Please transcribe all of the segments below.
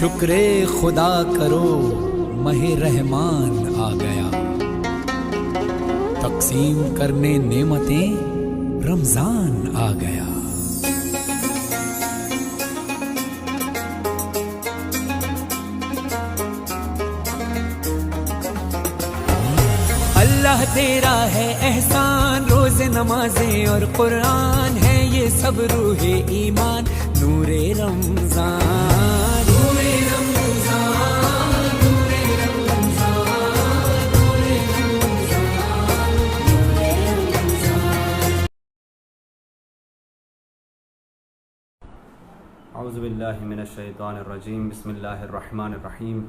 شکر خدا کرو ماہ رحمان آ گیا، تقسیم کرنے نعمتیں رمضان آ گیا۔ اللہ تیرا ہے احسان، روز نمازیں اور قرآن ہے یہ سب روح ایمان، نور رمضان نور رمضان نور رمضان نور رمضان نور رمضان۔ اعوذ باللہ من الشیطان الرجیم، بسم اللہ الرحمن الرحیم،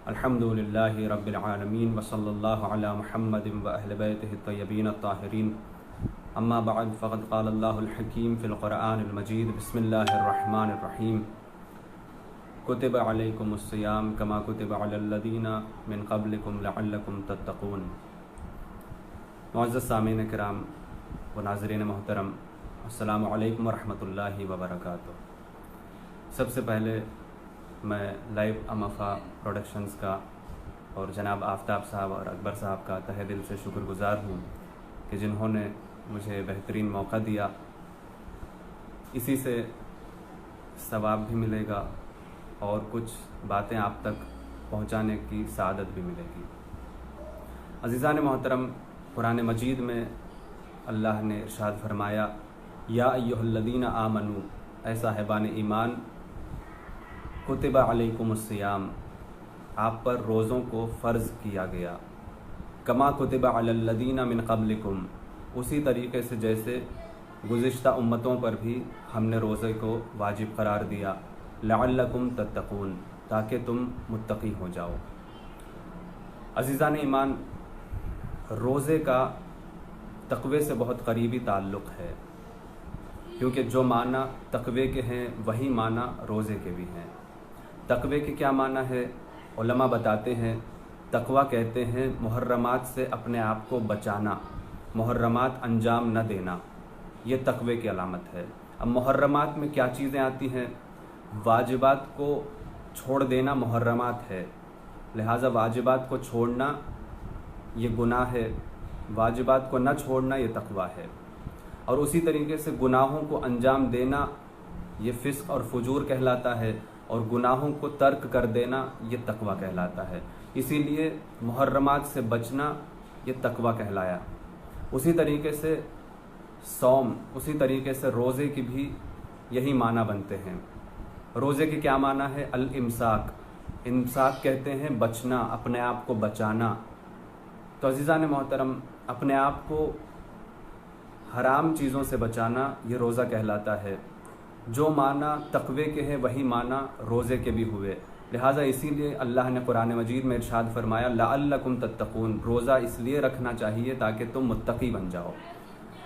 الحمد للہ رب العالمین، وصلی اللہ علی محمد و اہل بیتہ الطیبین الطاہرین، اما بعد فقد قال اللہ الحکیم فی القرآن المجید، بسم اللہ الرحمن الرحیم، کتب علیکم الصیام کما کتب علی الذین من قبلکم لعلکم تتقون۔ معزز سامعین کرام و ناظرین محترم، السلام علیکم ورحمۃ اللہ وبرکاتہ۔ سب سے پہلے میں لائیو امفا پروڈکشنز کا اور جناب آفتاب صاحب اور اکبر صاحب کا تہہ دل سے شکر گزار ہوں کہ جنہوں نے مجھے بہترین موقع دیا، اسی سے ثواب بھی ملے گا اور کچھ باتیں آپ تک پہنچانے کی سعادت بھی ملے گی۔ عزیزان محترم، قرآن مجید میں اللہ نے ارشاد فرمایا، یا ایھا الذین آمنوا، اے صاحبان ایمان، کتب علیکم الصیام، آپ پر روزوں کو فرض کیا گیا، کما کتب علی الذین من قبلکم، اسی طریقے سے جیسے گزشتہ امتوں پر بھی ہم نے روزے کو واجب قرار دیا، لعلکم تتقون، تاکہ تم متقی ہو جاؤ۔ عزیزان ایمان، روزے کا تقوی سے بہت قریبی تعلق ہے، کیونکہ جو معنی تقوی کے ہیں وہی معنی روزے کے بھی ہیں۔ تقوی کے کیا معنی ہے؟ علماء بتاتے ہیں، تقوی کہتے ہیں محرمات سے اپنے آپ کو بچانا، محرمات انجام نہ دینا، یہ تقوی کی علامت ہے۔ اب محرمات میں کیا چیزیں آتی ہیں؟ واجبات کو چھوڑ دینا محرمات ہے، لہٰذا واجبات کو چھوڑنا یہ گناہ ہے، واجبات کو نہ چھوڑنا یہ تقوی ہے۔ اور اسی طریقے سے گناہوں کو انجام دینا یہ فسق اور فجور کہلاتا ہے، اور گناہوں کو ترک کر دینا یہ تقوی کہلاتا ہے۔ اسی لیے محرمات سے بچنا یہ تقوی کہلایا۔ اسی طریقے سے صوم، اسی طریقے سے روزے کی بھی یہی معنی بنتے ہیں۔ روزے کی کیا معنی ہے؟ الامساک، امساک کہتے ہیں بچنا، اپنے آپ کو بچانا۔ تو عزیزان محترم، اپنے آپ کو حرام چیزوں سے بچانا یہ روزہ کہلاتا ہے۔ جو معنی تقوی کے ہیں وہی معنی روزے کے بھی ہوئے، لہٰذا اسی لیے اللہ نے قرآن مجید میں ارشاد فرمایا، لعلکم تتقون، روزہ اس لیے رکھنا چاہیے تاکہ تم متقی بن جاؤ۔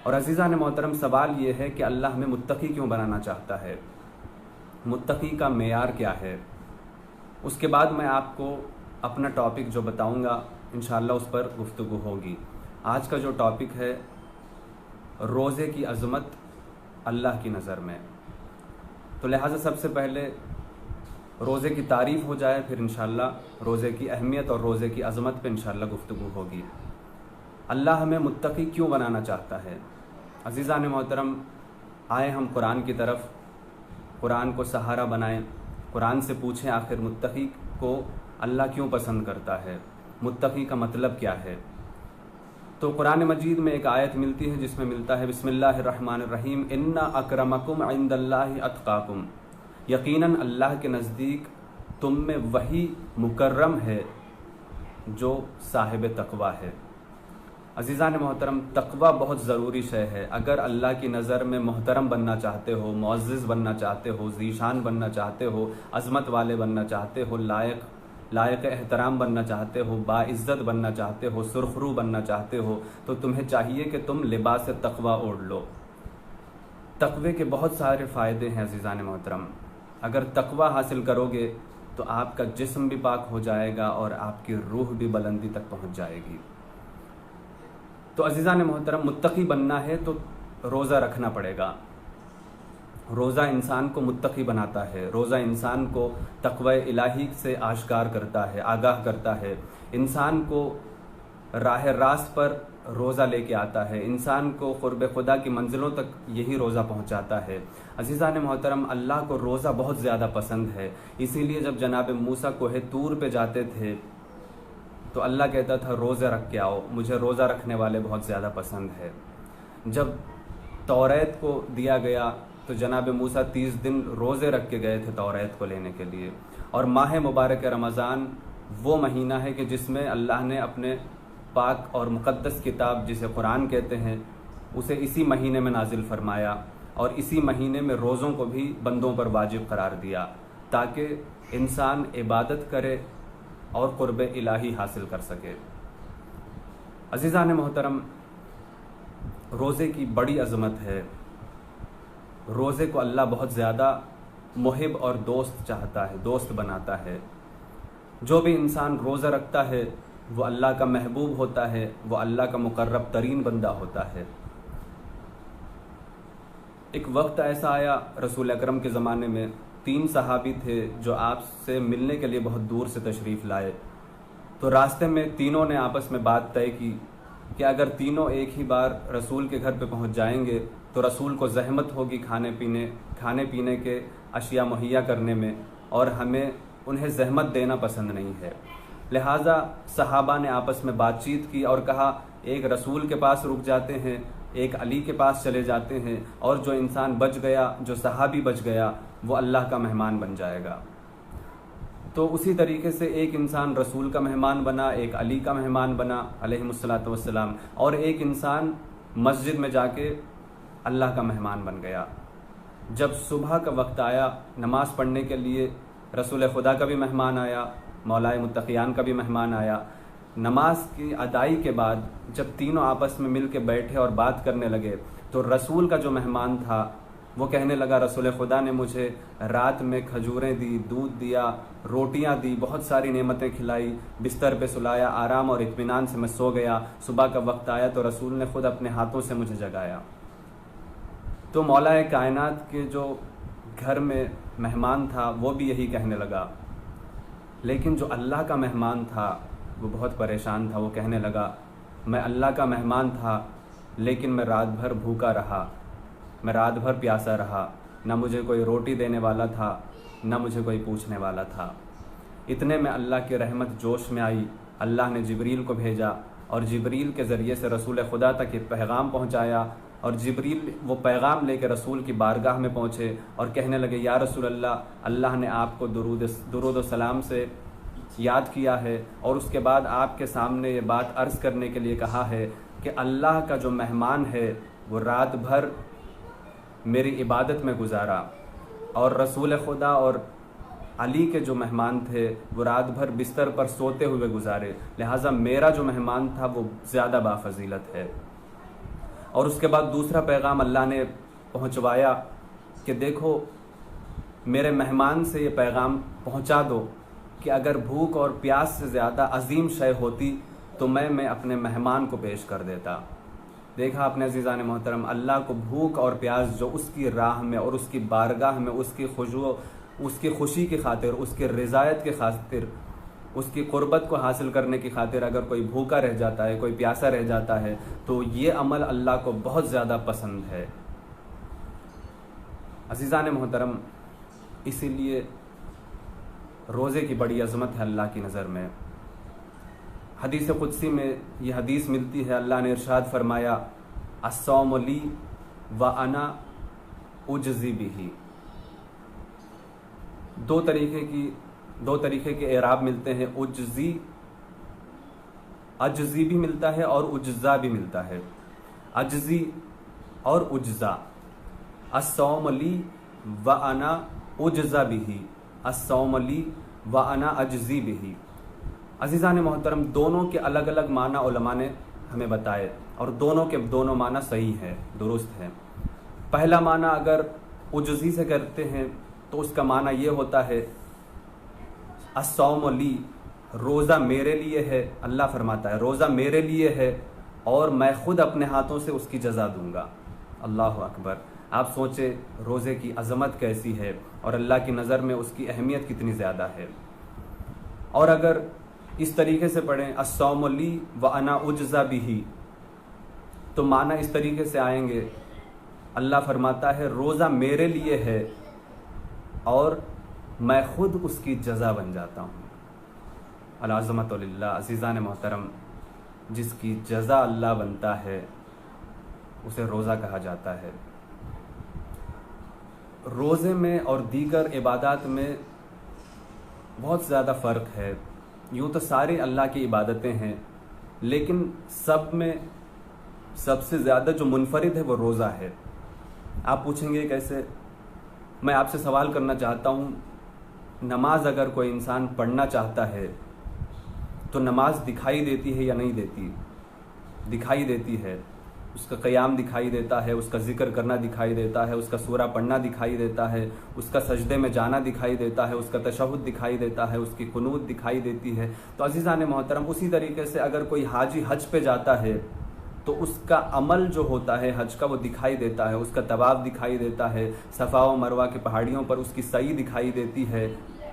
اور عزیزان محترم، سوال یہ ہے کہ اللہ ہمیں متقی کیوں بنانا چاہتا ہے؟ متقی کا معیار کیا ہے؟ اس کے بعد میں آپ کو اپنا ٹاپک جو بتاؤں گا انشاءاللہ اس پر گفتگو ہوگی۔ آج کا جو ٹاپک ہے، روزے کی عظمت اللہ کی نظر میں، تو لہٰذا سب سے پہلے روزے کی تعریف ہو جائے، پھر انشاءاللہ روزے کی اہمیت اور روزے کی عظمت پہ انشاءاللہ گفتگو ہوگی۔ اللہ ہمیں متقی کیوں بنانا چاہتا ہے؟ عزیزان محترم، آئے ہم قرآن کی طرف، قرآن کو سہارا بنائیں، قرآن سے پوچھیں آخر متقی کو اللہ کیوں پسند کرتا ہے، متقی کا مطلب کیا ہے؟ تو قرآن مجید میں ایک آیت ملتی ہے جس میں ملتا ہے، بسم اللہ الرحمن الرحیم، ان اکرمکم عند اللہ اتقاکم، یقیناً اللہ کے نزدیک تم میں وہی مکرم ہے جو صاحب تقوی ہے۔ عزیزان محترم، تقوی بہت ضروری شے ہے۔ اگر اللہ کی نظر میں محترم بننا چاہتے ہو، معزز بننا چاہتے ہو، ذیشان بننا چاہتے ہو، عظمت والے بننا چاہتے ہو، لائق احترام بننا چاہتے ہو، باعزت بننا چاہتے ہو، سرخرو بننا چاہتے ہو، تو تمہیں چاہیے کہ تم لباس تقوی اوڑھ لو۔ تقوی کے بہت سارے فائدے ہیں عزیزان محترم۔ اگر تقوی حاصل کرو گے تو آپ کا جسم بھی پاک ہو جائے گا اور آپ کی روح بھی بلندی تک پہنچ جائے گی۔ تو عزیزان محترم، متقی بننا ہے تو روزہ رکھنا پڑے گا۔ روزہ انسان کو متقی بناتا ہے، روزہ انسان کو تقوی الہی سے آشکار کرتا ہے، آگاہ کرتا ہے، انسان کو راہ راست پر روزہ لے کے آتا ہے، انسان کو قرب خدا کی منزلوں تک یہی روزہ پہنچاتا ہے۔ عزیزان محترم، اللہ کو روزہ بہت زیادہ پسند ہے، اسی لیے جب جناب موسیٰ کوہ طور پہ جاتے تھے تو اللہ کہتا تھا روزہ رکھ کے آؤ، مجھے روزہ رکھنے والے بہت زیادہ پسند ہے۔ جب توریت کو دیا گیا تو جناب موسیٰ 30 دن روزے رکھ کے گئے تھے توریت کو لینے کے لیے، اور ماہ مبارک رمضان وہ مہینہ ہے کہ جس میں اللہ نے اپنے پاک اور مقدس کتاب جسے قرآن کہتے ہیں اسے اسی مہینے میں نازل فرمایا، اور اسی مہینے میں روزوں کو بھی بندوں پر واجب قرار دیا تاکہ انسان عبادت کرے اور قرب الہی حاصل کر سکے۔ عزیزان محترم، روزے کی بڑی عظمت ہے، روزے کو اللہ بہت زیادہ محب اور دوست چاہتا ہے، دوست بناتا ہے۔ جو بھی انسان روزہ رکھتا ہے وہ اللہ کا محبوب ہوتا ہے، وہ اللہ کا مقرب ترین بندہ ہوتا ہے۔ ایک وقت ایسا آیا رسول اکرم کے زمانے میں، 3 صحابی تھے جو آپ سے ملنے کے لیے بہت دور سے تشریف لائے، تو راستے میں تینوں نے آپس میں بات طے کی کہ اگر تینوں ایک ہی بار رسول کے گھر پہ پہنچ جائیں گے تو رسول کو زحمت ہوگی کھانے پینے کے اشیاء مہیا کرنے میں، اور ہمیں انہیں زحمت دینا پسند نہیں ہے۔ لہٰذا صحابہ نے آپس میں بات چیت کی اور کہا ایک رسول کے پاس رک جاتے ہیں، ایک علی کے پاس چلے جاتے ہیں، اور جو انسان بچ گیا، جو صحابی بچ گیا، وہ اللہ کا مہمان بن جائے گا۔ تو اسی طریقے سے ایک انسان رسول کا مہمان بنا، ایک علی کا مہمان بنا علیہ الصلاۃ والسلام، اور ایک انسان مسجد میں جا کے اللہ کا مہمان بن گیا۔ جب صبح کا وقت آیا نماز پڑھنے کے لیے، رسول خدا کا بھی مہمان آیا، مولائے متقیان کا بھی مہمان آیا۔ نماز کی ادائی کے بعد جب تینوں آپس میں مل کے بیٹھے اور بات کرنے لگے تو رسول کا جو مہمان تھا وہ کہنے لگا رسول خدا نے مجھے رات میں کھجوریں دی، دودھ دیا، روٹیاں دی، بہت ساری نعمتیں کھلائی، بستر پہ سلایا، آرام اور اطمینان سے میں سو گیا، صبح کا وقت آیا تو رسول نے خود اپنے ہاتھوں سے مجھے جگایا۔ تو مولا کائنات کے جو گھر میں مہمان تھا وہ بھی یہی کہنے لگا، لیکن جو اللہ کا مہمان تھا وہ بہت پریشان تھا، وہ کہنے لگا میں اللہ کا مہمان تھا لیکن میں رات بھر بھوکا رہا، میں رات بھر پیاسا رہا، نہ مجھے کوئی روٹی دینے والا تھا نہ مجھے کوئی پوچھنے والا تھا۔ اتنے میں اللہ کی رحمت جوش میں آئی، اللہ نے جبریل کو بھیجا اور جبریل کے ذریعے سے رسول خدا تک ایک پیغام پہنچایا، اور جبریل وہ پیغام لے کے رسول کی بارگاہ میں پہنچے اور کہنے لگے یا رسول اللہ، اللہ نے آپ کو درود و سلام سے یاد کیا ہے، اور اس کے بعد آپ کے سامنے یہ بات عرض کرنے کے لیے کہا ہے کہ اللہ کا جو مہمان ہے وہ رات بھر میری عبادت میں گزارا، اور رسول خدا اور علی کے جو مہمان تھے وہ رات بھر بستر پر سوتے ہوئے گزارے، لہٰذا میرا جو مہمان تھا وہ زیادہ بافضیلت ہے۔ اور اس کے بعد دوسرا پیغام اللہ نے پہنچوایا کہ دیکھو میرے مہمان سے یہ پیغام پہنچا دو کہ اگر بھوک اور پیاس سے زیادہ عظیم شے ہوتی تو میں اپنے مہمان کو پیش کر دیتا۔ دیکھا اپنے عزیزان محترم، اللہ کو بھوک اور پیاس جو اس کی راہ میں اور اس کی بارگاہ میں اس کی خوشی کی خاطر، اس کی رضایت کی خاطر، اس کی قربت کو حاصل کرنے کی خاطر اگر کوئی بھوکا رہ جاتا ہے، کوئی پیاسا رہ جاتا ہے تو یہ عمل اللہ کو بہت زیادہ پسند ہے۔ عزیزان محترم، اسی لیے روزے کی بڑی عظمت ہے اللہ کی نظر میں۔ حدیث قدسی میں یہ حدیث ملتی ہے، اللہ نے ارشاد فرمایا الصوم لی وانا اجزی بہ۔ دو طریقے کے اعراب ملتے ہیں، اجزی بھی ملتا ہے اور اجزا بھی ملتا ہے، اجزی اور اجزا۔ الصوم لی وانا اجزا بہ، الصوم لی وانا اجزی بہ۔ عزیزان محترم، دونوں کے الگ الگ معنی علماء نے ہمیں بتائے، اور دونوں کے دونوں معنی صحیح ہیں، درست ہیں۔ پہلا معنی اگر اجزی سے کرتے ہیں تو اس کا معنی یہ ہوتا ہے الصوم لی، روزہ میرے لیے ہے، اللہ فرماتا ہے روزہ میرے لیے ہے اور میں خود اپنے ہاتھوں سے اس کی جزا دوں گا۔ اللہ اکبر۔ آپ سوچیں روزے کی عظمت کیسی ہے اور اللہ کی نظر میں اس کی اہمیت کتنی زیادہ ہے۔ اور اگر اس طریقے سے پڑھیں الصوم لی وانا اجزی بہ، تو معنی اس طریقے سے آئیں گے، اللہ فرماتا ہے روزہ میرے لیے ہے اور میں خود اس کی جزا بن جاتا ہوں۔ العظمت للہ، عزیزان محترم، جس کی جزا اللہ بنتا ہے اسے روزہ کہا جاتا ہے۔ روزے میں اور دیگر عبادات میں بہت زیادہ فرق ہے۔ یوں تو ساری اللہ کی عبادتیں ہیں، لیکن سب میں سب سے زیادہ جو منفرد ہے وہ روزہ ہے۔ آپ پوچھیں گے کیسے؟ میں آپ سے سوال کرنا چاہتا ہوں، نماز اگر کوئی انسان پڑھنا چاہتا ہے تو نماز دکھائی دیتی ہے یا نہیں دیتی؟ دکھائی دیتی ہے۔ اس کا قیام دکھائی دیتا ہے، اس کا ذکر کرنا دکھائی دیتا ہے، اس کا سورہ پڑھنا دکھائی دیتا ہے، اس کا سجدے میں جانا دکھائی دیتا ہے، اس کا تشہد دکھائی دیتا ہے، اس کی قنوت دکھائی دیتی ہے۔ تو عزیزان محترم، اسی طریقے سے اگر کوئی حاجی حج پہ جاتا ہے تو اس کا عمل جو ہوتا ہے حج کا وہ دکھائی دیتا ہے، اس کا طواف دکھائی دیتا ہے، صفا و مروہ کے پہاڑیوں پر اس کی سعی دکھائی دیتی ہے،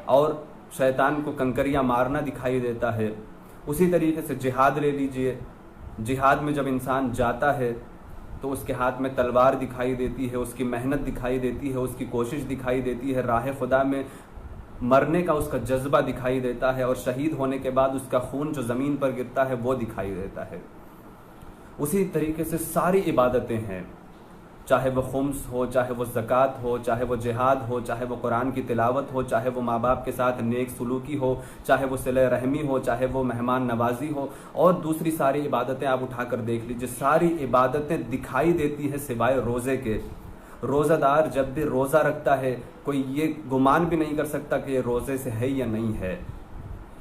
اور شیطان کو کنکریاں مارنا دکھائی دیتا ہے۔ اسی طریقے سے جہاد لے لیجئے، جہاد میں جب انسان جاتا ہے تو اس کے ہاتھ میں تلوار دکھائی دیتی ہے، اس کی محنت دکھائی دیتی ہے، اس کی کوشش دکھائی دیتی ہے، راہ خدا میں مرنے کا اس کا جذبہ دکھائی دیتا ہے، اور شہید ہونے کے بعد اس کا خون جو زمین پر گرتا ہے وہ دکھائی دیتا ہے۔ اسی طریقے سے ساری عبادتیں ہیں، چاہے وہ خمس ہو، چاہے وہ زکوٰۃ ہو، چاہے وہ جہاد ہو، چاہے وہ قرآن کی تلاوت ہو، چاہے وہ ماں باپ کے ساتھ نیک سلوکی ہو، چاہے وہ صلہ رحمی ہو، چاہے وہ مہمان نوازی ہو، اور دوسری ساری عبادتیں آپ اٹھا کر دیکھ لیجیے، ساری عبادتیں دکھائی دیتی ہے سوائے روزے کے۔ روزہ دار جب بھی روزہ رکھتا ہے کوئی یہ گمان بھی نہیں کر سکتا کہ یہ روزے سے ہے یا نہیں ہے۔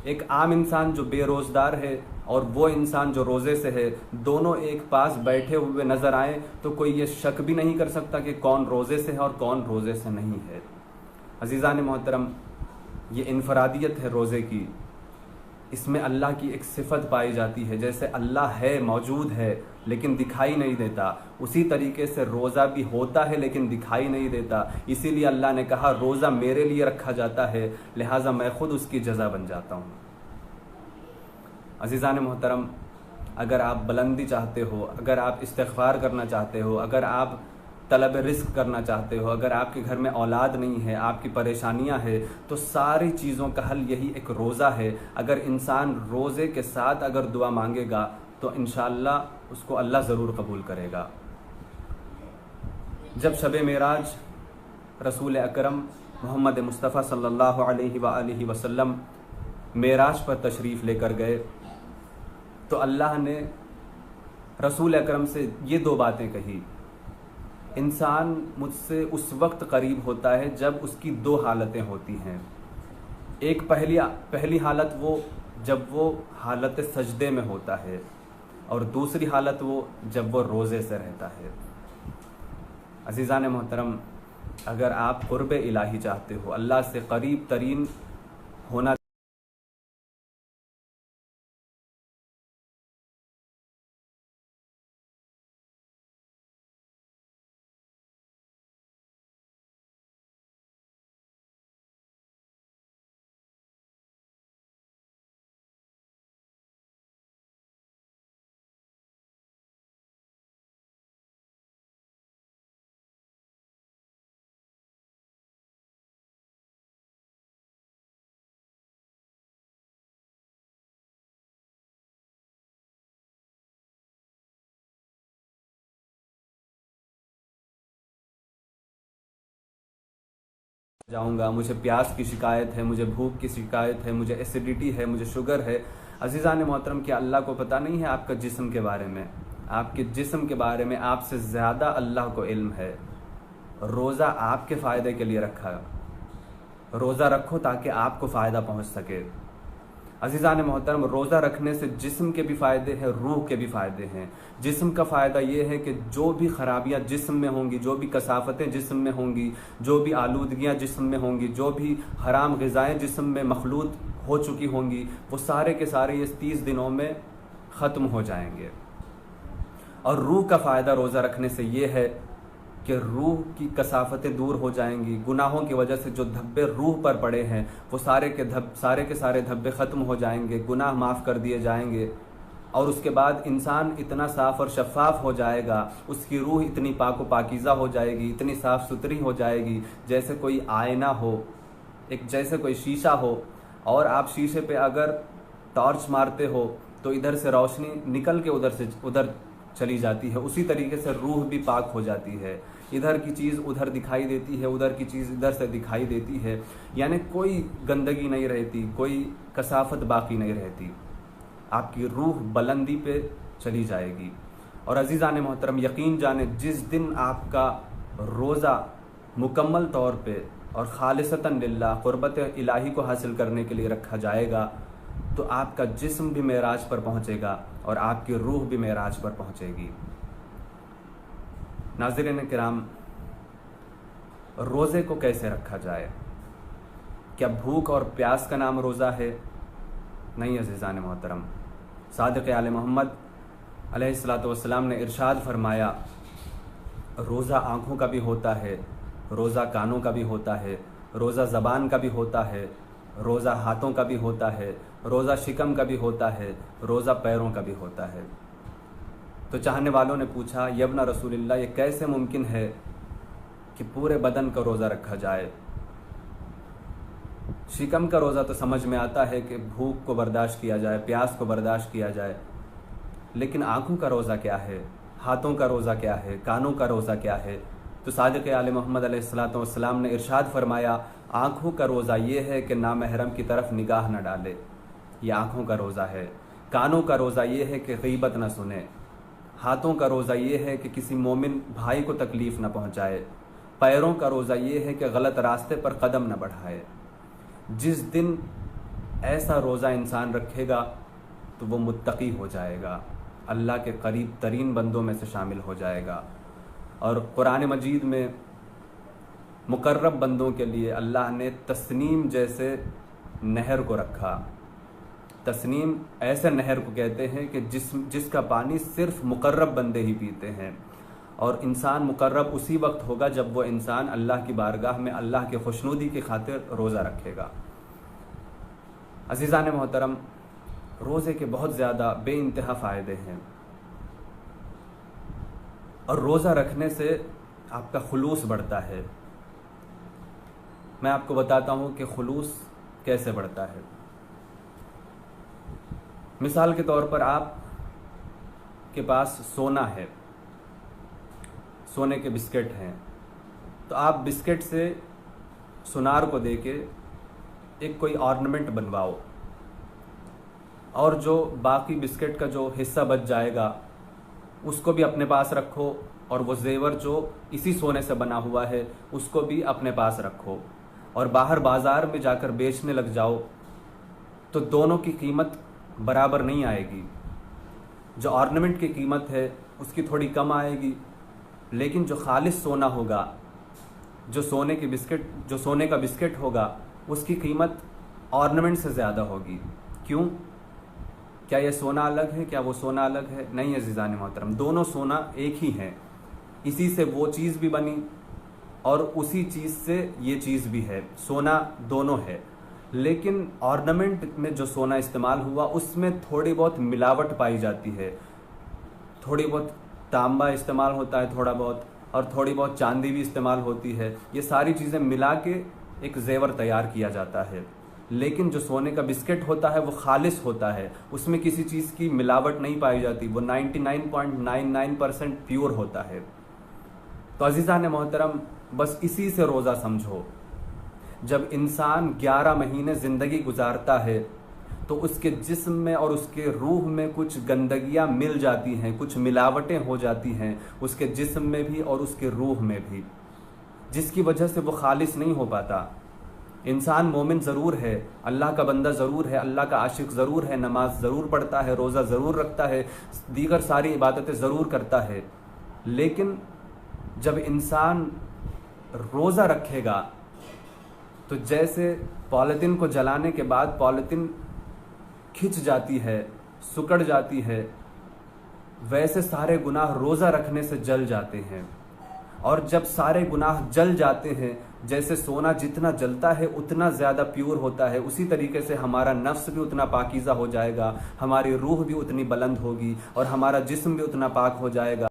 ایک عام انسان جو بے روزدار ہے اور وہ انسان جو روزے سے ہے، دونوں ایک پاس بیٹھے ہوئے نظر آئیں تو کوئی یہ شک بھی نہیں کر سکتا کہ کون روزے سے ہے اور کون روزے سے نہیں ہے۔ عزیزان محترم، یہ انفرادیت ہے روزے کی، اس میں اللہ کی ایک صفت پائی جاتی ہے، جیسے اللہ ہے، موجود ہے لیکن دکھائی نہیں دیتا، اسی طریقے سے روزہ بھی ہوتا ہے لیکن دکھائی نہیں دیتا۔ اسی لیے اللہ نے کہا روزہ میرے لیے رکھا جاتا ہے، لہٰذا میں خود اس کی جزا بن جاتا ہوں۔ عزیزان محترم، اگر آپ بلندی چاہتے ہو، اگر آپ استغفار کرنا چاہتے ہو، اگر آپ طلب رزق کرنا چاہتے ہو، اگر آپ کے گھر میں اولاد نہیں ہے، آپ کی پریشانیاں ہیں، تو ساری چیزوں کا حل یہی ایک روزہ ہے۔ اگر انسان روزے کے ساتھ اگر دعا مانگے گا تو انشاءاللہ اس کو اللہ ضرور قبول کرے گا۔ جب شب معراج رسول اکرم محمد مصطفیٰ صلی اللہ علیہ وآلہ وسلم معراج پر تشریف لے کر گئے تو اللہ نے رسول اکرم سے یہ دو باتیں کہی، انسان مجھ سے اس وقت قریب ہوتا ہے جب اس کی دو حالتیں ہوتی ہیں، ایک پہلی حالت وہ جب وہ حالت سجدے میں ہوتا ہے، اور دوسری حالت وہ جب وہ روزے سے رہتا ہے۔ عزیزان محترم، اگر آپ قرب الہی چاہتے ہو، اللہ سے قریب ترین ہونا جاؤں گا، مجھے پیاس کی شکایت ہے، مجھے بھوک کی شکایت ہے، مجھے ایسیڈیٹی ہے، مجھے شوگر ہے۔ عزیزان محترم، کیا اللہ کو پتہ نہیں ہے آپ کا جسم کے بارے میں؟ آپ کے جسم کے بارے میں آپ سے زیادہ اللہ کو علم ہے۔ روزہ آپ کے فائدے کے لیے رکھا، روزہ رکھو تاکہ آپ کو فائدہ پہنچ سکے۔ عزیزان محترم، روزہ رکھنے سے جسم کے بھی فائدے ہیں، روح کے بھی فائدے ہیں۔ جسم کا فائدہ یہ ہے کہ جو بھی خرابیاں جسم میں ہوں گی، جو بھی کثافتیں جسم میں ہوں گی، جو بھی آلودگیاں جسم میں ہوں گی، جو بھی حرام غذائیں جسم میں مخلوط ہو چکی ہوں گی، وہ سارے کے سارے اس 30 دنوں میں ختم ہو جائیں گے۔ اور روح کا فائدہ روزہ رکھنے سے یہ ہے کہ روح کی کثافتیں دور ہو جائیں گی، گناہوں کی وجہ سے جو دھبے روح پر پڑے ہیں وہ سارے کے سارے دھبے ختم ہو جائیں گے، گناہ معاف کر دیے جائیں گے، اور اس کے بعد انسان اتنا صاف اور شفاف ہو جائے گا، اس کی روح اتنی پاک و پاکیزہ ہو جائے گی، اتنی صاف ستھری ہو جائے گی جیسے کوئی آئینہ ہو، جیسے کوئی شیشہ ہو، اور آپ شیشے پہ اگر ٹارچ مارتے ہو تو ادھر سے روشنی نکل کے ادھر چلی جاتی ہے، اسی طریقے سے روح بھی پاک ہو جاتی ہے، ادھر کی چیز ادھر دکھائی دیتی ہے، ادھر کی چیز ادھر سے دکھائی دیتی ہے، یعنی کوئی گندگی نہیں رہتی، کوئی کثافت باقی نہیں رہتی، آپ کی روح بلندی پہ چلی جائے گی۔ اور عزیزان محترم، یقین جانیں جس دن آپ کا روزہ مکمل طور پہ اور خالصتاً للہ قربت الہی کو حاصل کرنے کے لیے رکھا جائے گا تو آپ کا جسم بھی معراج پر پہنچے گا اور آپ کی روح بھی معراج پر پہنچے گی۔ ناظرین کرام، روزے کو کیسے رکھا جائے؟ کیا بھوک اور پیاس کا نام روزہ ہے؟ نہیں عزیزان محترم، صادق آل محمد علیہ الصلوۃ نے ارشاد فرمایا، روزہ آنکھوں کا بھی ہوتا ہے، روزہ کانوں کا بھی ہوتا ہے، روزہ زبان کا بھی ہوتا ہے، روزہ ہاتھوں کا بھی ہوتا ہے، روزہ شکم کا بھی ہوتا ہے، روزہ پیروں کا بھی ہوتا ہے۔ تو چاہنے والوں نے پوچھا، یبن رسول اللہ، یہ کیسے ممکن ہے کہ پورے بدن کا روزہ رکھا جائے؟ شکم کا روزہ تو سمجھ میں آتا ہے کہ بھوک کو برداشت کیا جائے، پیاس کو برداشت کیا جائے، لیکن آنکھوں کا روزہ کیا ہے؟ ہاتھوں کا روزہ کیا ہے؟ کانوں کا روزہ کیا ہے؟ تو صادق آل محمد علیہ السلام نے ارشاد فرمایا، آنکھوں کا روزہ یہ ہے کہ نامحرم کی طرف نگاہ نہ ڈالے، یہ آنکھوں کا روزہ ہے۔ کانوں کا روزہ یہ ہے کہ غیبت نہ سنے۔ ہاتھوں کا روزہ یہ ہے کہ کسی مومن بھائی کو تکلیف نہ پہنچائے۔ پیروں کا روزہ یہ ہے کہ غلط راستے پر قدم نہ بڑھائے۔ جس دن ایسا روزہ انسان رکھے گا تو وہ متقی ہو جائے گا، اللہ کے قریب ترین بندوں میں سے شامل ہو جائے گا۔ اور قرآن مجید میں مقرب بندوں کے لیے اللہ نے تسنیم جیسے نہر کو رکھا۔ تسنیم ایسے نہر کو کہتے ہیں کہ جس کا پانی صرف مقرب بندے ہی پیتے ہیں، اور انسان مقرب اسی وقت ہوگا جب وہ انسان اللہ کی بارگاہ میں اللہ کی خوشنودی کی خاطر روزہ رکھے گا۔ عزیزان محترم، روزے کے بہت زیادہ بے انتہا فائدے ہیں، اور روزہ رکھنے سے آپ کا خلوص بڑھتا ہے۔ میں آپ کو بتاتا ہوں کہ خلوص کیسے بڑھتا ہے۔ مثال کے طور پر آپ کے پاس سونا ہے، سونے کے بسکٹ ہیں، تو آپ بسکٹ سے سونار کو دے کے ایک کوئی آرنمنٹ بنواؤ، اور جو باقی بسکٹ کا جو حصہ بچ جائے گا اس کو بھی اپنے پاس رکھو، اور وہ زیور جو اسی سونے سے بنا ہوا ہے اس کو بھی اپنے پاس رکھو، اور باہر بازار میں جا کر بیچنے لگ جاؤ تو دونوں کی قیمت برابر نہیں آئے گی۔ جو آرنمنٹ کی قیمت ہے اس کی تھوڑی کم آئے گی، لیکن جو خالص سونا ہوگا، جو سونے کا بسکٹ ہوگا، اس کی قیمت آرنمنٹ سے زیادہ ہوگی۔ کیوں؟ کیا یہ سونا الگ ہے؟ کیا وہ سونا الگ ہے؟ نہیں عزیزان محترم، دونوں سونا ایک ہی ہیں، اسی سے وہ چیز بھی بنی اور اسی چیز سے یہ چیز بھی ہے، سونا دونوں ہے، لیکن آرنمنٹ میں جو سونا استعمال ہوا اس میں تھوڑی بہت ملاوٹ پائی جاتی ہے، تھوڑی بہت تانبا استعمال ہوتا ہے تھوڑا بہت، اور تھوڑی بہت چاندی بھی استعمال ہوتی ہے، یہ ساری چیزیں ملا کے ایک زیور تیار کیا جاتا ہے۔ لیکن جو سونے کا بسکٹ ہوتا ہے وہ خالص ہوتا ہے، اس میں کسی چیز کی ملاوٹ نہیں پائی جاتی، وہ 99.99% پیور ہوتا ہے۔ تو عزیزان محترم، بس اسی سے روزہ سمجھو۔ جب انسان 11 مہینے زندگی گزارتا ہے تو اس کے جسم میں اور اس کے روح میں کچھ گندگیاں مل جاتی ہیں، کچھ ملاوٹیں ہو جاتی ہیں اس کے جسم میں بھی اور اس کے روح میں بھی، جس کی وجہ سے وہ خالص نہیں ہو پاتا۔ انسان مومن ضرور ہے، اللہ کا بندہ ضرور ہے، اللہ کا عاشق ضرور ہے، نماز ضرور پڑھتا ہے، روزہ ضرور رکھتا ہے، دیگر ساری عبادتیں ضرور کرتا ہے، لیکن جب انسان روزہ رکھے گا تو جیسے پالیتین کو جلانے کے بعد پالیتین کھنچ جاتی ہے، سکڑ جاتی ہے، ویسے سارے گناہ روزہ رکھنے سے جل جاتے ہیں۔ اور جب سارے گناہ جل جاتے ہیں، جیسے سونا جتنا جلتا ہے اتنا زیادہ پیور ہوتا ہے، اسی طریقے سے ہمارا نفس بھی اتنا پاکیزہ ہو جائے گا، ہماری روح بھی اتنی بلند ہوگی اور ہمارا جسم بھی اتنا پاک ہو جائے گا۔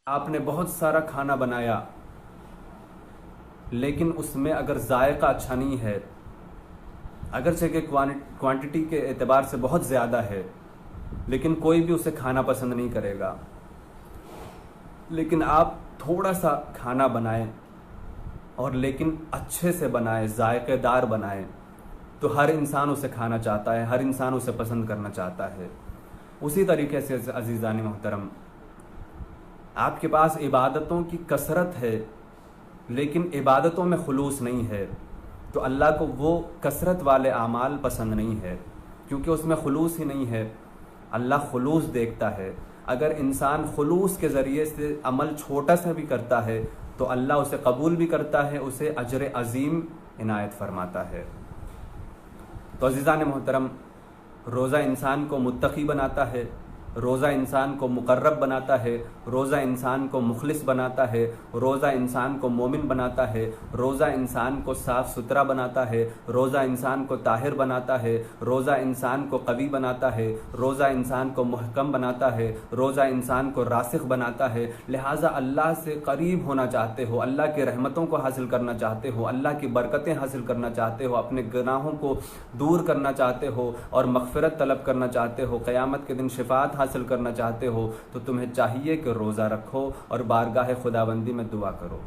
آپ نے بہت سارا کھانا بنایا لیکن اس میں اگر ذائقہ اچھا نہیں ہے، اگرچہ کہ کوانٹٹی کے اعتبار سے بہت زیادہ ہے، لیکن کوئی بھی اسے کھانا پسند نہیں کرے گا۔ لیکن آپ تھوڑا سا کھانا بنائیں اور لیکن اچھے سے بنائیں، ذائقے دار بنائیں، تو ہر انسان اسے کھانا چاہتا ہے، ہر انسان اسے پسند کرنا چاہتا ہے۔ اسی طریقے سے عزیزان محترم، آپ کے پاس عبادتوں کی کثرت ہے لیکن عبادتوں میں خلوص نہیں ہے، تو اللہ کو وہ کثرت والے اعمال پسند نہیں ہے، کیونکہ اس میں خلوص ہی نہیں ہے۔ اللہ خلوص دیکھتا ہے۔ اگر انسان خلوص کے ذریعے سے عمل چھوٹا سا بھی کرتا ہے تو اللہ اسے قبول بھی کرتا ہے، اسے اجر عظیم عنایت فرماتا ہے۔ تو عزیزان محترم، روزہ انسان کو متقی بناتا ہے، روزہ انسان کو مقرب بناتا ہے، روزہ انسان کو مخلص بناتا ہے، روزہ انسان کو مومن بناتا ہے، روزہ انسان کو صاف ستھرا بناتا ہے، روزہ انسان کو طاہر بناتا ہے، روزہ انسان کو قوی بناتا ہے، روزہ انسان کو محکم بناتا ہے، روزہ انسان کو راسخ بناتا ہے۔ لہٰذا اللہ سے قریب ہونا چاہتے ہو، اللہ کی رحمتوں کو حاصل کرنا چاہتے ہو، اللہ کی برکتیں حاصل کرنا چاہتے ہو، اپنے گناہوں کو دور کرنا چاہتے ہو اور مغفرت طلب کرنا چاہتے ہو، قیامت کے دن شفاعت حاصل کرنا چاہتے ہو، تو تمہیں چاہیے کہ روزہ رکھو اور بارگاہ خداوندی میں دعا کرو۔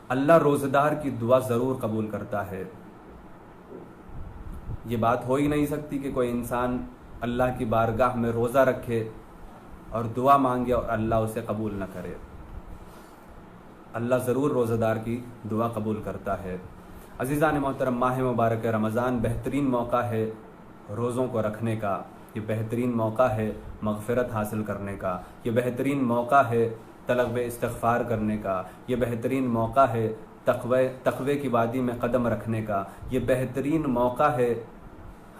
اللہ روزہ دار کی دعا ضرور قبول کرتا ہے۔ یہ بات ہو ہی نہیں سکتی کہ کوئی انسان اللہ کی بارگاہ میں روزہ رکھے اور دعا مانگے اور اللہ اسے قبول نہ کرے۔ اللہ ضرور روزہ دار کی دعا قبول کرتا ہے۔ عزیزان محترم، ماہ مبارک رمضان بہترین موقع ہے روزوں کو رکھنے کا، یہ بہترین موقع ہے مغفرت حاصل کرنے کا، یہ بہترین موقع ہے طلب استغفار کرنے کا، یہ بہترین موقع ہے تقوی کی وادی میں قدم رکھنے کا، یہ بہترین موقع ہے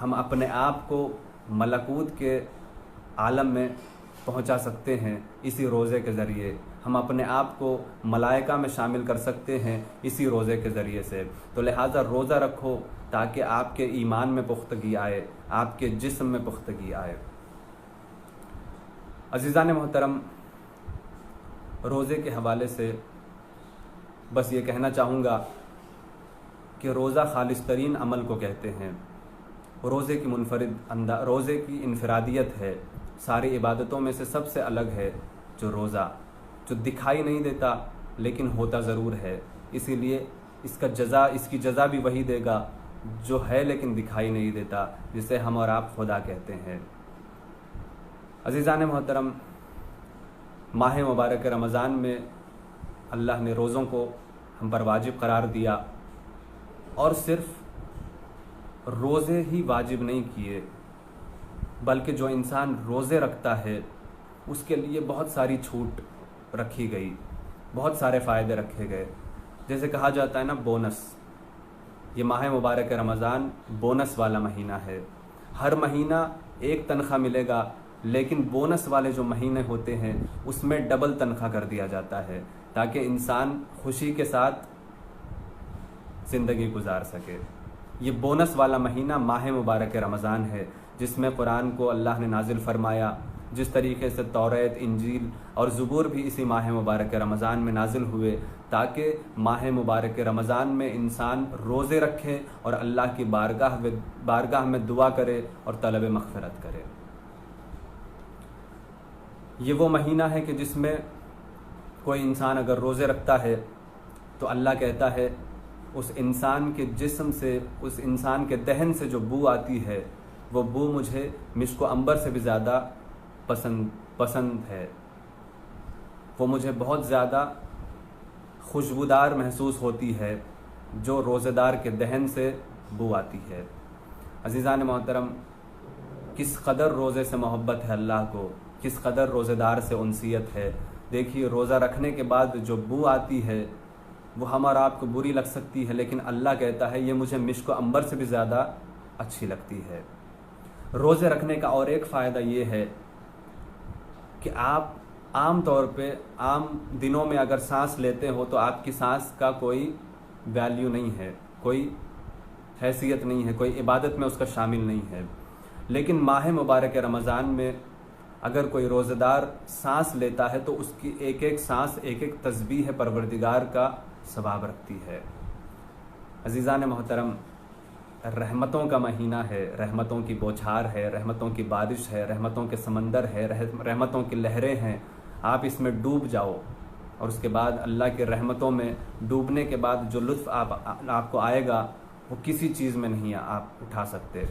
ہم اپنے آپ کو ملکوت کے عالم میں پہنچا سکتے ہیں اسی روزے کے ذریعے، ہم اپنے آپ کو ملائکہ میں شامل کر سکتے ہیں اسی روزے کے ذریعے سے۔ تو لہٰذا روزہ رکھو تاکہ آپ کے ایمان میں پختگی آئے، آپ کے جسم میں پختگی آئے۔ عزیزان محترم، روزے کے حوالے سے بس یہ کہنا چاہوں گا کہ روزہ خالص ترین عمل کو کہتے ہیں۔ روزے کی روزے کی انفرادیت ہے، ساری عبادتوں میں سے سب سے الگ ہے جو روزہ، جو دکھائی نہیں دیتا لیکن ہوتا ضرور ہے، اسی لیے اس کی جزا بھی وہی دے گا جو ہے لیکن دکھائی نہیں دیتا، جسے ہم اور آپ خدا کہتے ہیں۔ عزیزان محترم، ماہ مبارک رمضان میں اللہ نے روزوں کو ہم پر واجب قرار دیا، اور صرف روزے ہی واجب نہیں کیے بلکہ جو انسان روزے رکھتا ہے اس کے لیے بہت ساری چھوٹ رکھی گئی، بہت سارے فائدے رکھے گئے۔ جیسے کہا جاتا ہے نا، بونس، یہ ماہ مبارک رمضان بونس والا مہینہ ہے۔ ہر مہینہ ایک تنخواہ ملے گا، لیکن بونس والے جو مہینے ہوتے ہیں اس میں ڈبل تنخواہ کر دیا جاتا ہے تاکہ انسان خوشی کے ساتھ زندگی گزار سکے۔ یہ بونس والا مہینہ ماہ مبارک رمضان ہے۔ جس میں قرآن کو اللہ نے نازل فرمایا، جس طریقے سے توریت، انجیل اور زبور بھی اسی ماہ مبارک رمضان میں نازل ہوئے، تاکہ ماہ مبارک رمضان میں انسان روزے رکھے اور اللہ کی بارگاہ میں دعا کرے اور طلب مغفرت کرے۔ یہ وہ مہینہ ہے کہ جس میں کوئی انسان اگر روزے رکھتا ہے تو اللہ کہتا ہے اس انسان کے جسم سے، اس انسان کے دہن سے جو بو آتی ہے وہ بو مجھے مشک و عنبر سے بھی زیادہ پسند ہے، وہ مجھے بہت زیادہ خوشبودار محسوس ہوتی ہے جو روزہ دار کے دہن سے بو آتی ہے۔ عزیزان محترم، کس قدر روزے سے محبت ہے اللہ کو، کس قدر روزہ دار سے انسیت ہے۔ دیکھیے، روزہ رکھنے کے بعد جو بو آتی ہے وہ ہم اور آپ کو بری لگ سکتی ہے، لیکن اللہ کہتا ہے یہ مجھے مشک و عنبر سے بھی زیادہ اچھی لگتی ہے۔ روزے رکھنے کا اور ایک فائدہ یہ ہے کہ آپ عام طور پہ عام دنوں میں اگر سانس لیتے ہو تو آپ کی سانس کا کوئی ویلیو نہیں ہے، کوئی حیثیت نہیں ہے، کوئی عبادت میں اس کا شامل نہیں ہے، لیکن ماہ مبارک رمضان میں اگر کوئی روزہ دار سانس لیتا ہے تو اس کی ایک ایک سانس ایک ایک تسبیح پروردگار کا ثواب رکھتی ہے۔ عزیزان محترم، رحمتوں کا مہینہ ہے، رحمتوں کی بوچھار ہے، رحمتوں کی بارش ہے، رحمتوں کے سمندر ہے، رحمتوں کی لہریں ہیں۔ آپ اس میں ڈوب جاؤ اور اس کے بعد اللہ کے رحمتوں میں ڈوبنے کے بعد جو لطف آپ کو آئے گا وہ کسی چیز میں نہیں آپ اٹھا سکتے۔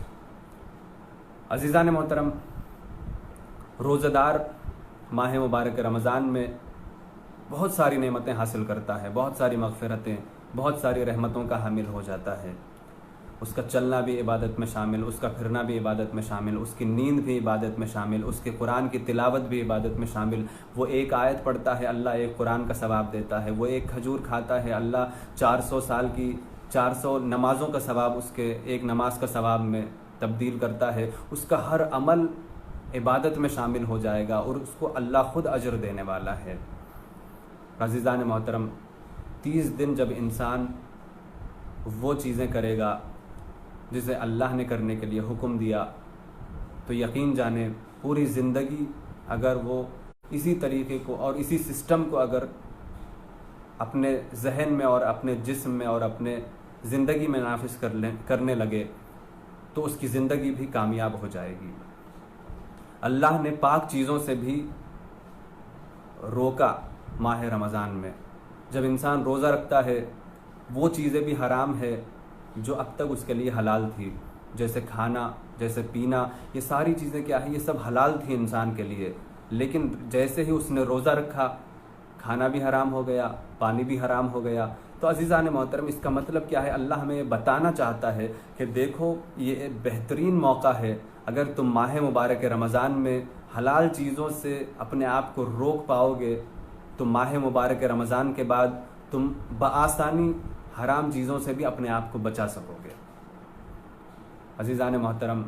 عزیزان محترم، روزہ دار ماہ مبارک رمضان میں بہت ساری نعمتیں حاصل کرتا ہے، بہت ساری مغفرتیں، بہت ساری رحمتوں کا حامل ہو جاتا ہے۔ اس کا چلنا بھی عبادت میں شامل، اس کا پھرنا بھی عبادت میں شامل، اس کی نیند بھی عبادت میں شامل، اس کے قرآن کی تلاوت بھی عبادت میں شامل۔ وہ ایک آیت پڑھتا ہے، اللہ ایک قرآن کا ثواب دیتا ہے۔ وہ ایک کھجور کھاتا ہے، اللہ 400 سال کی 400 نمازوں کا ثواب اس کے ایک نماز کا ثواب میں تبدیل کرتا ہے۔ اس کا ہر عمل عبادت میں شامل ہو جائے گا اور اس کو اللہ خود اجر دینے والا ہے۔ عزیزان محترم، 30 دن جب انسان وہ چیزیں کرے گا جسے اللہ نے کرنے کے لیے حکم دیا تو یقین جانیں پوری زندگی اگر وہ اسی طریقے کو اور اسی سسٹم کو اگر اپنے ذہن میں اور اپنے جسم میں اور اپنے زندگی میں نافذ کرنے لگے تو اس کی زندگی بھی کامیاب ہو جائے گی۔ اللہ نے پاک چیزوں سے بھی روکا ماہ رمضان میں۔ جب انسان روزہ رکھتا ہے وہ چیزیں بھی حرام ہے جو اب تک اس کے لیے حلال تھی، جیسے کھانا، جیسے پینا، یہ ساری چیزیں کیا ہے، یہ سب حلال تھی انسان کے لیے، لیکن جیسے ہی اس نے روزہ رکھا کھانا بھی حرام ہو گیا، پانی بھی حرام ہو گیا۔ تو عزیزان محترم، اس کا مطلب کیا ہے؟ اللہ ہمیں یہ بتانا چاہتا ہے کہ دیکھو یہ ایک بہترین موقع ہے، اگر تم ماہ مبارک رمضان میں حلال چیزوں سے اپنے آپ کو روک پاؤ گے تو ماہ مبارک رمضان کے بعد تم بآسانی حرام چیزوں سے بھی اپنے آپ کو بچا سکو گے۔ عزیزان محترم،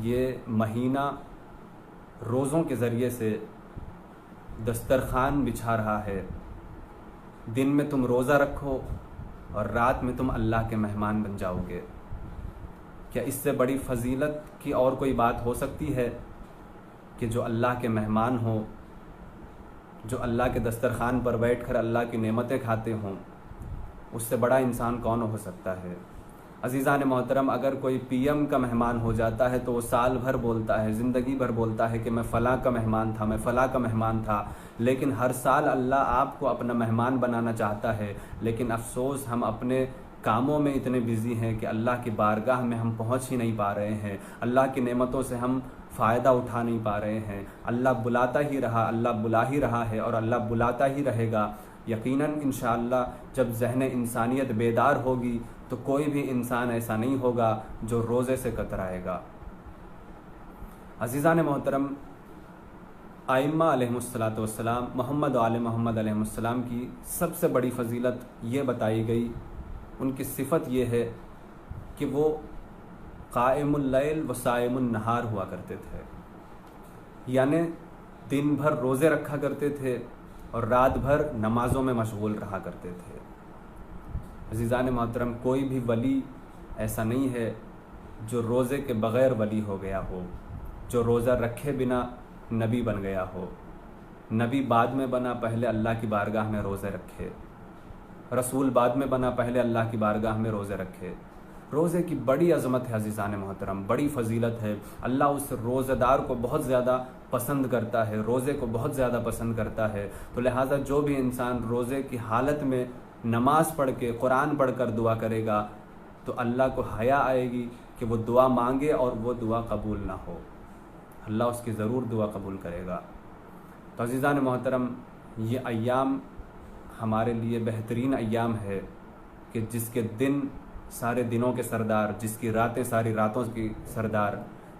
یہ مہینہ روزوں کے ذریعے سے دسترخوان بچھا رہا ہے۔ دن میں تم روزہ رکھو اور رات میں تم اللہ کے مہمان بن جاؤ گے۔ کیا اس سے بڑی فضیلت کی اور کوئی بات ہو سکتی ہے کہ جو اللہ کے مہمان ہوں، جو اللہ کے دسترخوان پر بیٹھ کر اللہ کی نعمتیں کھاتے ہوں؟ اس سے بڑا انسان کون ہو سکتا ہے؟ عزیزان محترم، اگر کوئی پی ایم کا مہمان ہو جاتا ہے تو وہ سال بھر بولتا ہے، زندگی بھر بولتا ہے کہ میں فلاں کا مہمان تھا، میں فلاں کا مہمان تھا، لیکن ہر سال اللہ آپ کو اپنا مہمان بنانا چاہتا ہے، لیکن افسوس ہم اپنے کاموں میں اتنے بزی ہیں کہ اللہ کی بارگاہ میں ہم پہنچ ہی نہیں پا رہے ہیں، اللہ کی نعمتوں سے ہم فائدہ اٹھا نہیں پا رہے ہیں۔ اللہ بلاتا ہی رہا، اللہ بلا ہی رہا ہے اور اللہ بلاتا ہی رہے گا۔ یقیناً انشاءاللہ جب ذہن انسانیت بیدار ہوگی تو کوئی بھی انسان ایسا نہیں ہوگا جو روزے سے کترائے گا۔ عزیزان محترم، ائمہ علیہم السلام، محمد و آل محمد علیہم السلام کی سب سے بڑی فضیلت یہ بتائی گئی، ان کی صفت یہ ہے کہ وہ قائم اللیل و صائم النہار ہوا کرتے تھے، یعنی دن بھر روزے رکھا کرتے تھے اور رات بھر نمازوں میں مشغول رہا کرتے تھے۔ عزیزان محترم، کوئی بھی ولی ایسا نہیں ہے جو روزے کے بغیر ولی ہو گیا ہو، جو روزہ رکھے بنا نبی بن گیا ہو۔ نبی بعد میں بنا، پہلے اللہ کی بارگاہ میں روزے رکھے۔ رسول بعد میں بنا، پہلے اللہ کی بارگاہ میں روزے رکھے۔ روزے کی بڑی عظمت ہے عزیزان محترم، بڑی فضیلت ہے۔ اللہ اس روزہ دار کو بہت زیادہ پسند کرتا ہے، روزے کو بہت زیادہ پسند کرتا ہے۔ تو لہٰذا جو بھی انسان روزے کی حالت میں نماز پڑھ کے، قرآن پڑھ کر دعا کرے گا تو اللہ کو حیا آئے گی کہ وہ دعا مانگے اور وہ دعا قبول نہ ہو، اللہ اس کی ضرور دعا قبول کرے گا۔ تو عزیزان محترم، یہ ایام ہمارے لیے بہترین ایام ہے کہ جس کے دن سارے دنوں کے سردار، جس کی راتیں ساری راتوں کی سردار،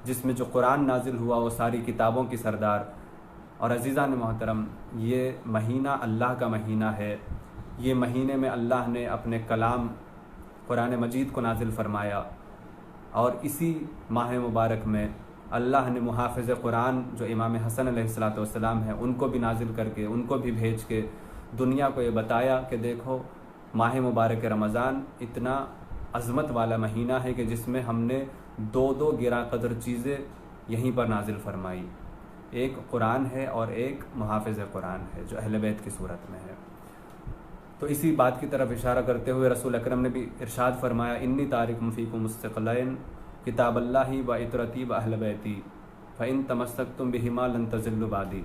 جس میں جو قرآن نازل ہوا وہ ساری کتابوں کی سردار۔ اور عزیزان محترم، یہ مہینہ اللہ کا مہینہ ہے۔ یہ مہینے میں اللہ نے اپنے کلام قرآن مجید کو نازل فرمایا، اور اسی ماہ مبارک میں اللہ نے محافظ قرآن جو امام حسن علیہ السلام ہیں ان کو بھی نازل کر کے، ان کو بھی بھیج کے دنیا کو یہ بتایا کہ دیکھو ماہ مبارک رمضان اتنا عظمت والا مہینہ ہے کہ جس میں ہم نے دو گراں قدر چیزیں یہیں پر نازل فرمائی، ایک قرآن ہے اور ایک محافظ قرآن ہے جو اہل بیت کی صورت میں ہے۔ تو اسی بات کی طرف اشارہ کرتے ہوئے رسول اکرم نے بھی ارشاد فرمایا، انی تارک فیکم مستقلین کتاب اللہ و عطرتی و اہل بیتی فإن تمسکتم بہما لن تضلوا بعدی۔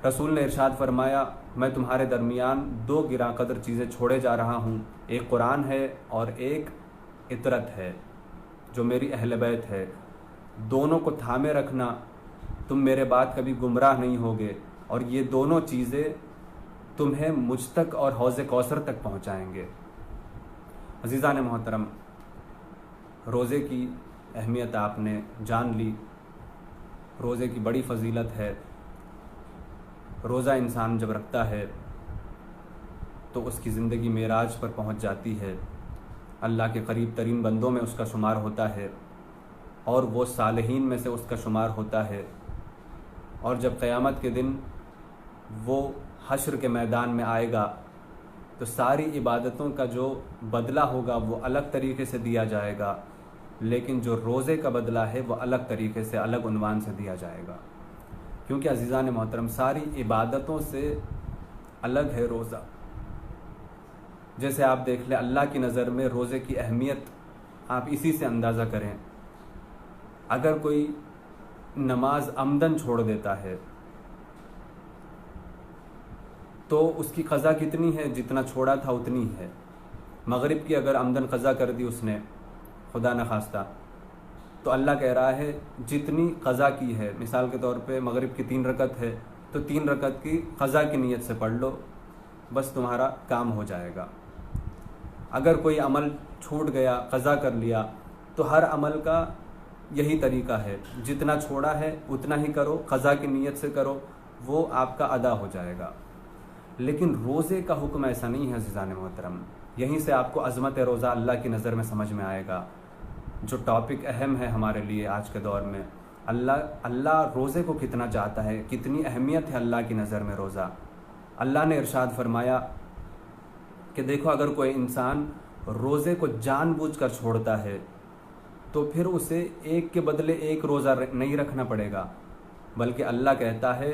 رسول نے ارشاد فرمایا، میں تمہارے درمیان دو گراں قدر چیزیں چھوڑے جا رہا ہوں، ایک قرآن ہے اور ایک عطرت ہے جو میری اہل بیت ہے، دونوں کو تھامے رکھنا، تم میرے بعد کبھی گمراہ نہیں ہوگے، اور یہ دونوں چیزیں تمہیں مجھ تک اور حوض کوثر تک پہنچائیں گے۔ عزیزان محترم، روزے کی اہمیت آپ نے جان لی، روزے کی بڑی فضیلت ہے۔ روزہ انسان جب رکھتا ہے تو اس کی زندگی معراج پر پہنچ جاتی ہے، اللہ کے قریب ترین بندوں میں اس کا شمار ہوتا ہے، اور وہ صالحین میں سے اس کا شمار ہوتا ہے۔ اور جب قیامت کے دن وہ حشر کے میدان میں آئے گا تو ساری عبادتوں کا جو بدلہ ہوگا وہ الگ طریقے سے دیا جائے گا، لیکن جو روزے کا بدلہ ہے وہ الگ طریقے سے، الگ عنوان سے دیا جائے گا، کیونکہ عزیزان محترم ساری عبادتوں سے الگ ہے روزہ۔ جیسے آپ دیکھ لیں، اللہ کی نظر میں روزے کی اہمیت آپ اسی سے اندازہ کریں، اگر کوئی نماز عمدن چھوڑ دیتا ہے تو اس کی قضا کتنی ہے؟ جتنا چھوڑا تھا اتنی ہے۔ مغرب کی اگر عمدن قضا کر دی اس نے، خدا نخواستہ، تو اللہ کہہ رہا ہے جتنی قضا کی ہے، مثال کے طور پہ مغرب کی 3 رکعت ہے تو 3 رکعت کی قضا کی نیت سے پڑھ لو، بس تمہارا کام ہو جائے گا۔ اگر کوئی عمل چھوٹ گیا، قضا کر لیا، تو ہر عمل کا یہی طریقہ ہے، جتنا چھوڑا ہے اتنا ہی کرو، قضا کی نیت سے کرو، وہ آپ کا ادا ہو جائے گا۔ لیکن روزے کا حکم ایسا نہیں ہے عزیزان محترم۔ یہیں سے آپ کو عظمت روزہ اللہ کی نظر میں سمجھ میں آئے گا۔ جو ٹاپک اہم ہے ہمارے لیے آج کے دور میں، اللہ روزے کو کتنا چاہتا ہے، کتنی اہمیت ہے اللہ کی نظر میں روزہ۔ اللہ نے ارشاد فرمایا کہ دیکھو اگر کوئی انسان روزے کو جان بوجھ کر چھوڑتا ہے تو پھر اسے ایک کے بدلے ایک روزہ نہیں رکھنا پڑے گا، بلکہ اللہ کہتا ہے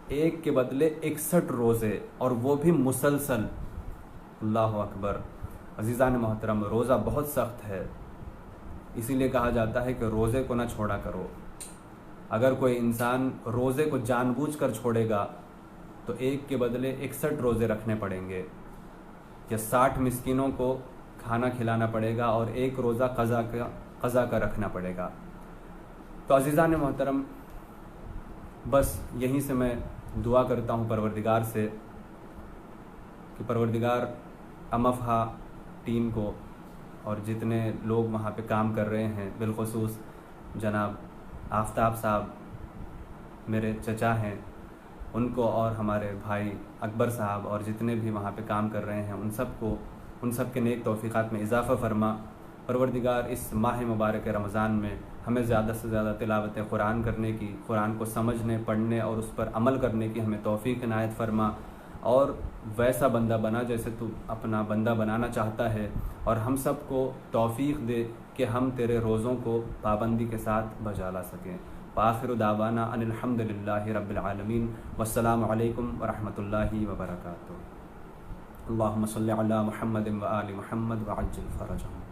ایک کے بدلے 61 روزے، اور وہ بھی مسلسل۔ اللہ اکبر۔ عزیزان محترم، روزہ بہت سخت ہے، اسی لیے کہا جاتا ہے کہ روزے کو نہ چھوڑا کرو۔ اگر کوئی انسان روزے کو جان بوجھ کر چھوڑے گا تو ایک کے بدلے 61 روزے رکھنے پڑیں گے، یا 60 مسکینوں کو کھانا کھلانا پڑے گا، اور ایک روزہ قضا کا رکھنا پڑے گا۔ تو عزیزان محترم، بس یہیں سے میں دعا کرتا ہوں پروردگار سے کہ پروردگار امفہا ٹیم کو اور جتنے لوگ وہاں پہ کام کر رہے ہیں، بالخصوص جناب آفتاب صاحب میرے چچا ہیں، ان کو، اور ہمارے بھائی اکبر صاحب اور جتنے بھی وہاں پہ کام کر رہے ہیں ان سب کے نیک توفیقات میں اضافہ فرما۔ پروردگار اس ماہ مبارک رمضان میں ہمیں زیادہ سے زیادہ تلاوت قرآن کرنے کی، قرآن کو سمجھنے، پڑھنے اور اس پر عمل کرنے کی ہمیں توفیق عنایت فرما، اور ویسا بندہ بنا جیسے تو اپنا بندہ بنانا چاہتا ہے، اور ہم سب کو توفیق دے کہ ہم تیرے روزوں کو پابندی کے ساتھ بجا لا سکیں۔ وآخر دعوانا ان الحمد للہ رب العالمین، والسلام علیکم ورحمۃ اللہ وبرکاتہ۔ اللہم صلی علی محمد وآل محمد وعجل فرجہم۔